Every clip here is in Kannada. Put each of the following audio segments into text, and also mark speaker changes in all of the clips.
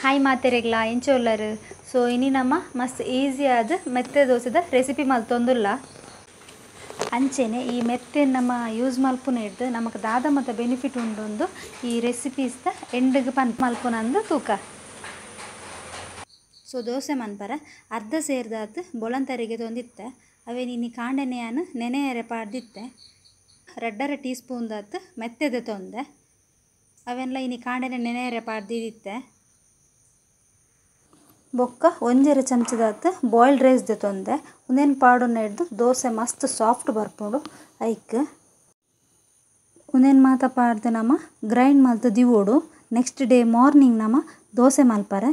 Speaker 1: ಹಾಯ್ ಮಾತೆರೆಗ್ಲ ಎಂಚೋಲ್ಲರು. ಸೊ ಇನಿ ನಮ್ಮ ಮಸ್ತ್ ಈಸಿ ಆದ ಮೆತ್ತೆ ದೋಸೆದ ರೆಸಿಪಿ ಮಲ್ತೊಂದುಲ್ಲ. ಅಂಚೆನೆ ಈ ಮೆತ್ತೆ ನಮ್ಮ ಯೂಸ್ ಮಲ್ಪುನ ಹಿಡ್ದು ನಮಗೆ ದಾದ ಮತ್ತು ಬೆನಿಫಿಟ್ ಉಂಡೊಂದು ಈ ರೆಸಿಪೀಸ್ದ ಎಂಡಿಗೆ ಮಲ್ಪುನಂದು ತೂಕ. ಸೊ ದೋಸೆ ಮನ್ಪರ ಅರ್ಧ ಸೇರ್ದಾತು ಬೊಳಂತರಿಗೆ ತೊಂದಿತ್ತೆ ಅವೇ ನಿನ್ನೆ ಕಾಂಡೆನೆಯನ್ನು ನೆನೆಯರೆ ಪಾಡ್ದಿತ್ತೆ 2.5 ಟೀ ಸ್ಪೂನ್ದಾತು ಮೆತ್ತೆದೆ ತೊಂದೆ ಅವೆಲ್ಲ ಇನಿ ಕಾಂಡೆನೆ ನೆನೆಯರೆ ಪಾಡ್ದಿತ್ತೆ. ಬೊಕ್ಕ 1 ಚಮಚದಾತು ಬಾಯ್ಲ್ಡ್ ರೈಸ್ದೆ ತೊಂದೆ ಉಂದೇನು ಪಾಡೋನ್ನ ಹಿಡ್ದು ದೋಸೆ ಮಸ್ತ್ ಸಾಫ್ಟ್ ಬರ್ಪುಂಡು. ಐಕ್ ಉಂದೇನು ಮಾತ ಪಾಡ್ದು ನಮ್ಮ ಗ್ರೈಂಡ್ ಮಲ್ತು ದಿವೋಡು ನೆಕ್ಸ್ಟ್ ಡೇ ಮಾರ್ನಿಂಗ್ ನಮ್ಮ ದೋಸೆ ಮಲ್ಪರೆ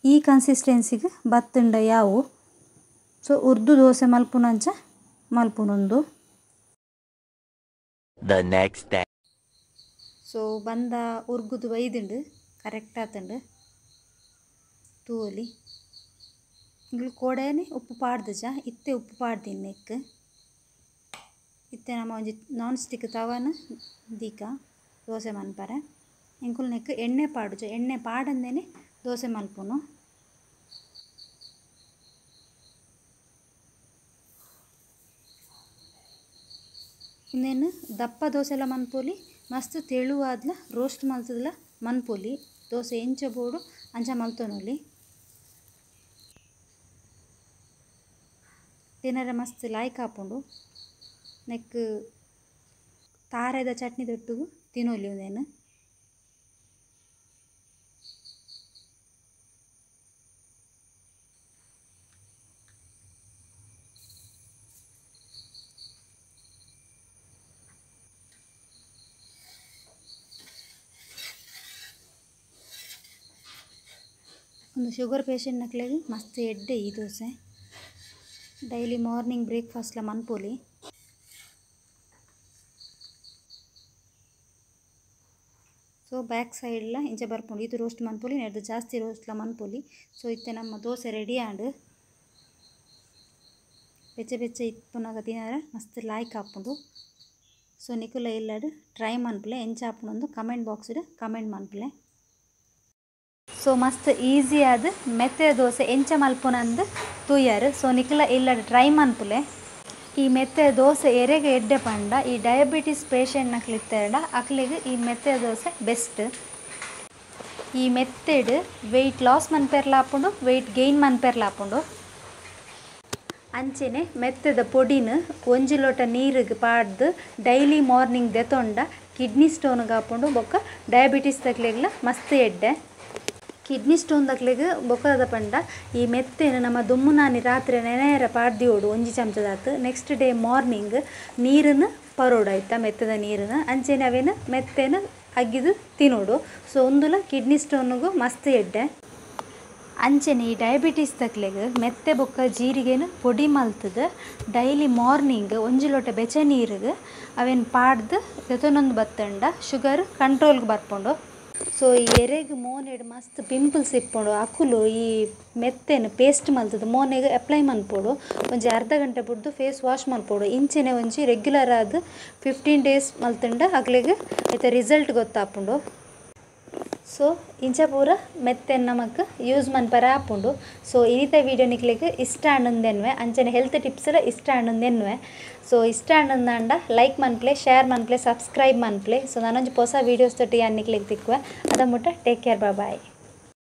Speaker 1: ಈ ಕನ್ಸಿಸ್ಟೆನ್ಸಿಗೆ ಬತ್ತುಂಡ ಯಾವು. ಸೊ ಉರ್ದು ದೋಸೆ ಮಲ್ಪುನಂಚ ಮಲ್ಪುನೊಂದು. ಸೊ ಬಂದ ಉರ್ಗುದು ಬೈದುಂಡು ಕರೆಕ್ಟ್ ಆತುಂಡು ತೂಲಿ ಇಂಗ್ಲು ಕೋಡೇನೆ ಉಪ್ಪು ಪಾಡ್ದುಜ ಇತ್ತೆ ಉಪ್ಪು ಪಾಡ್ದಿನ್ ನೆಕ್ ಇತ್ತೆ ನಮ್ಮ ಒಂಜಿ ನಾನ್ ಸ್ಟಿಕ್ ತವನ ದೀಕ ದೋಸೆ ಮನ್ಪರೆ ಇಂಕುಲ್ ನೆಕ್ ಎಣ್ಣೆ ಪಾಡುಜ ಎಣ್ಣೆ ಪಾಡಂದೇನೆ ದೋಸೆ ಮಲ್ಪುನು. ಇನ್ನೇನು ದಪ್ಪ ದೋಸೆ ಎಲ್ಲ ಮನ್ಪೊಲಿ ಮಸ್ತ್ ತೆಳುವಾದ್ಲ ರೋಸ್ಟ್ ಮಲ್ತದಲ್ಲ ಮನ್ಪೊಲಿ ದೋಸೆ ಎಂಚ ಬೋಡು ಅಂಚ ಮಲ್ತೊನೊಲಿ. ತಿನ್ನರೆ ಮಸ್ತ್ ಲಾಯ್ಕ್ ಹಾಪುಂಡು ನೆಕ್ ತಾರೆದ ಚಟ್ನಿ ತೊಟ್ಟುಗು ತಿನ್ನೋಲಿ ಉಂದೇನು. ಒಂದು ಶುಗರ್ ಪೇಷಂಟ್ ನಕ್ಲೆಗ್ ಮಸ್ತ್ ಎಡ್ಡೆ ಈ ದೋಸೆ ಡೈಲಿ ಮಾರ್ನಿಂಗ್ ಬ್ರೇಕ್ಫಾಸ್ಟ್ಲ ಮನ್ಪೊಲಿ. ಸೊ ಬ್ಯಾಕ್ ಸೈಡ್ಲ ಇಂಚೆ ಬರ್ಪುಂಡು ಇದು ರೋಸ್ಟ್ ಮನ್ಪೊಲಿ ನೆಡ್ದು ಜಾಸ್ತಿ ರೋಸ್ಟ್ಲ ಮನ್ಪೊಲಿ. ಸೊ ಇತ್ತೆ ನಮ್ಮ ದೋಸೆ ರೆಡಿ ಆಂಡ್ ಬೆಚ್ಚ ಬೆಚ್ಚ ಇಪ್ಪುನಾಗ ತಿನ್ನರೆ ಮಸ್ತ್ ಲಾಯ್ಕ್ ಹಾಪುಂಡು. ಸೊ ನಿಕುಲ ಇಲ್ಲಡು ಟ್ರೈ ಮನ್ಪುಲೆ ಎಂಚ ಹಾಪುನೊಂದು ಕಮೆಂಟ್ ಬಾಕ್ಸ್ಡ್ ಕಮೆಂಟ್ ಮನ್ಪುಲೆ. ಸೊ ಮಸ್ತ್ ಈಸಿ ಆದ ಮೆತ್ತೆ ದೋಸೆ ಎಂಚ ಮಲ್ಪುನಂದು ತೂಯಾರು. So ನಿಕುಲ ಇಲ್ಲಡು try ಮನ್ಪುಲೆ. ಈ ಮೆತ್ತೆ ದೋಸೆ ಎರೆಗೆ ಎಡ್ಡೆ ಪಂಡ ಈ ಡಯಾಬಿಟಿಸ್ ಪೇಷಂಟ್ ನಕ್ಲಿತ್ತೇಡ ಅಕ್ಲಿಗೆ ಈ ಮೆತ್ತೆ ದೋಸೆ ಬೆಸ್ಟ್. ಈ ಮೆತ್ತೆಡ್ ವೆಯ್ಟ್ ಲಾಸ್ ಮನ್ಪೆರ್ಲಾಪುಂಡು ವೆಯ್ಟ್ ಗೇನ್ ಮನ್ಪೆರ್ಲಾಪುಂಡು. ಅಂಚೆನೆ ಮೆತ್ತೆದ ಪೊಡಿನ 1 ಲೋಟ ನೀರಿಗೆ ಪಾಡ್ದು ಡೈಲಿ ಮಾರ್ನಿಂಗ್ ದೆತೊಂಡ ಕಿಡ್ನಿ ಸ್ಟೋನ್ಗೆ ಹಾಪುಂಡು ಬೊಕ್ಕ ಡಯಾಬಿಟಿಸ್ ತಕ್ಲೆಗ್ಲ ಮಸ್ತ್ ಎಡ್ಡೆ. ಕಿಡ್ನಿ ಸ್ಟೋನ್ ತಕ್ಲೆಗ್ ಬೊಕ್ಕದ ಪಂಡ ಈ ಮೆತ್ತೆನ ನಮ್ಮ ದುಮ್ಮುನಾನಿ ರಾತ್ರಿ ನೆನೆಯರ ಪಾಡ್ದಿಯೋಡು 1 ಚಮಚದಾತು ನೆಕ್ಸ್ಟ್ ಡೇ ಮಾರ್ನಿಂಗ್ ನೀರನ್ನು ಪರೋಡು ಆಯ್ತಾ ಮೆತ್ತದ ನೀರನ್ನು ಅಂಚೆನೆ ಅವೇನು ಮೆತ್ತೆನ ಅಗ್ಗಿದು ತಿನ್ನೋಡು. ಸೊ ಒಂದುಲ ಕಿಡ್ನಿ ಸ್ಟೋನ್ಗೂ ಮಸ್ತ್ ಎಡ್ಡೆ. ಅಂಚೆನೆ ಈ ಡಯಾಬಿಟಿಸ್ ತಕ್ಲೆಗ್ ಮೆತ್ತೆ ಬೊಕ್ಕ ಜೀರಿಗೆನ ಪೊಡಿ ಮಲ್ತದ ಡೈಲಿ ಮಾರ್ನಿಂಗ್ 1 ಲೋಟ ಬೆಚ್ಚ ನೀರಿಗೆ ಅವೇನು ಪಾಡ್ದು ದೆತೊನೊಂದು ಬತ್ತಂಡ ಶುಗರ್ ಕಂಟ್ರೋಲ್ಗೆ ಬರ್ಪುಂಡು. ಸೊ ಈ ಎರೆಗೆ ಮೋನೆಡ್ ಮಸ್ತ್ ಪಿಂಪಲ್ಸ್ ಇಪ್ಪುಂಡು ಅಕುಲು ಈ ಮೆತ್ತೆನ ಪೇಸ್ಟ್ ಮಲ್ತದ ಮೋನೆಗೆ ಅಪ್ಲೈ ಮನ್ಪೋಡು ಒಂಜಿ ಅರ್ಧ ಗಂಟೆ ಬಿಡ್ದು ಫೇಸ್ ವಾಶ್ ಮಲ್ಪೋಡು. ಇಂಚೆನೆ ಒಂಜಿ ರೆಗ್ಯುಲರ್ ಆದ 15 ಡೇಸ್ ಮಲ್ತಂಡ ಅಕ್ಲೆಗ್ ಐತ ರಿಸಲ್ಟ್ ಗೊತ್ತಾಪುಂಡು. ಸೊ ಇಂಚ ಪೂರ ಮೆತ್ತೆನ ನಮಕ್ ಯೂಸ್ ಮನ್ಪರ ಆಪುಂಡು. ಸೊ ಇನಿತ ವೀಡಿಯೋ ನಿಕ್ಲೆಗ್ ಇಷ್ಟ ಆಂಡುಂದೆನ್ವೆ ಅಂಚನೆ ಹೆಲ್ತ್ ಟಿಪ್ಸ್ ಇಷ್ಟ ಆಂಡುಂದೆನ್ವೆ. ಸೊ ಇಷ್ಟ ಆಂಡುಂದಾಂಡ ಲೈಕ್ ಮನ್ಪ್ಲೆ ಶೇರ್ ಮನ್ಪ್ಲೆ ಸಬ್ಸ್ಕ್ರೈಬ್ ಮನ್ಪ್ಲೆ. ಸೊ ನಾನೊಂಜಿ ಹೊಸ ವೀಡಿಯೋಸ್ ತೊಟ್ಟು ಯಾನ್ ನಿಕ್ಲೆಗ್ ತಿಕ್ಕುವೆ ಅದ ಮುಟ್ಟ ಟೇಕ್ ಕೇರ್ ಬಾಯ್.